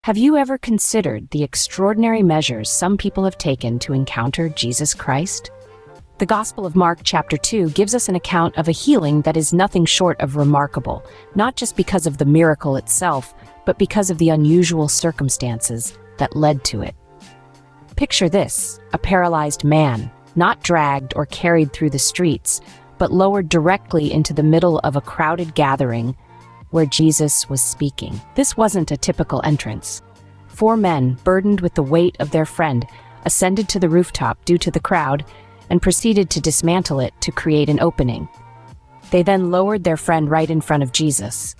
Have you ever considered the extraordinary measures some people have taken to encounter Jesus Christ? The Gospel of Mark chapter 2 gives us an account of a healing that is nothing short of remarkable, not just because of the miracle itself, but because of the unusual circumstances that led to it. Picture this: a paralyzed man, not dragged or carried through the streets, but lowered directly into the middle of a crowded gathering where Jesus was speaking. This wasn't a typical entrance. 4 men, burdened with the weight of their friend, ascended to the rooftop due to the crowd and proceeded to dismantle it to create an opening. They then lowered their friend right in front of Jesus.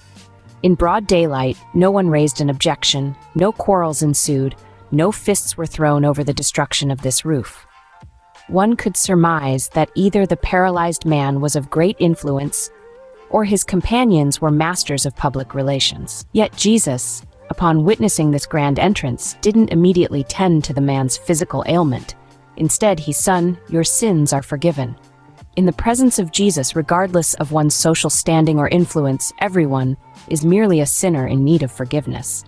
In broad daylight, no one raised an objection, no quarrels ensued, no fists were thrown over the destruction of this roof. One could surmise that either the paralyzed man was of great influence or his companions were masters of public relations. Yet Jesus, upon witnessing this grand entrance, didn't immediately tend to the man's physical ailment. Instead, he said, "Son, your sins are forgiven." In the presence of Jesus, regardless of one's social standing or influence, everyone is merely a sinner in need of forgiveness.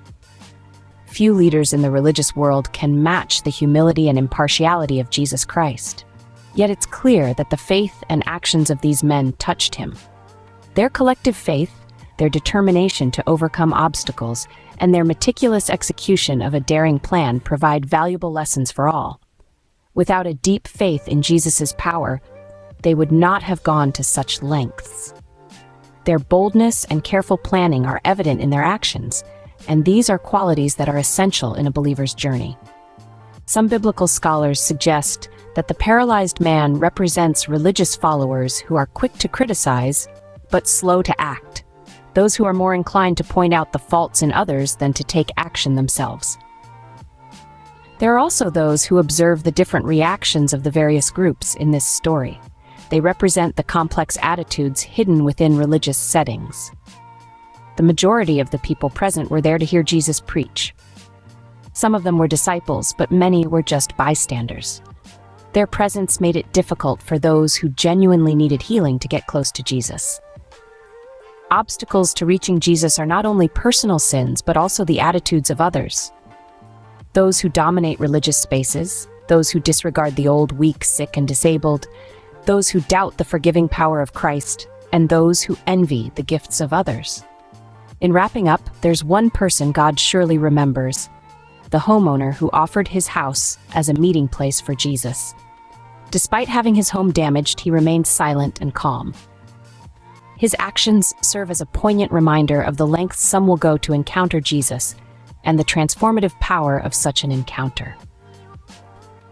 Few leaders in the religious world can match the humility and impartiality of Jesus Christ. Yet it's clear that the faith and actions of these men touched him. Their collective faith, their determination to overcome obstacles, and their meticulous execution of a daring plan provide valuable lessons for all. Without a deep faith in Jesus' power, they would not have gone to such lengths. Their boldness and careful planning are evident in their actions, and these are qualities that are essential in a believer's journey. Some biblical scholars suggest that the paralyzed man represents religious followers who are quick to criticize, but slow to act, those who are more inclined to point out the faults in others than to take action themselves. There are also those who observe the different reactions of the various groups in this story. They represent the complex attitudes hidden within religious settings. The majority of the people present were there to hear Jesus preach. Some of them were disciples, but many were just bystanders. Their presence made it difficult for those who genuinely needed healing to get close to Jesus. Obstacles to reaching Jesus are not only personal sins, but also the attitudes of others. Those who dominate religious spaces, those who disregard the old, weak, sick, and disabled, those who doubt the forgiving power of Christ, and those who envy the gifts of others. In wrapping up, there's one person God surely remembers: the homeowner who offered his house as a meeting place for Jesus. Despite having his home damaged, he remained silent and calm. His actions serve as a poignant reminder of the lengths some will go to encounter Jesus and the transformative power of such an encounter.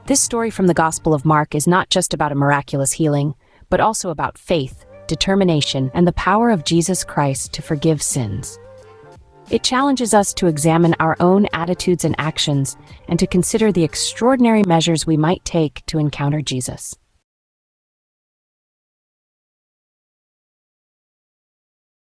This story from the Gospel of Mark is not just about a miraculous healing, but also about faith, determination, and the power of Jesus Christ to forgive sins. It challenges us to examine our own attitudes and actions and to consider the extraordinary measures we might take to encounter Jesus.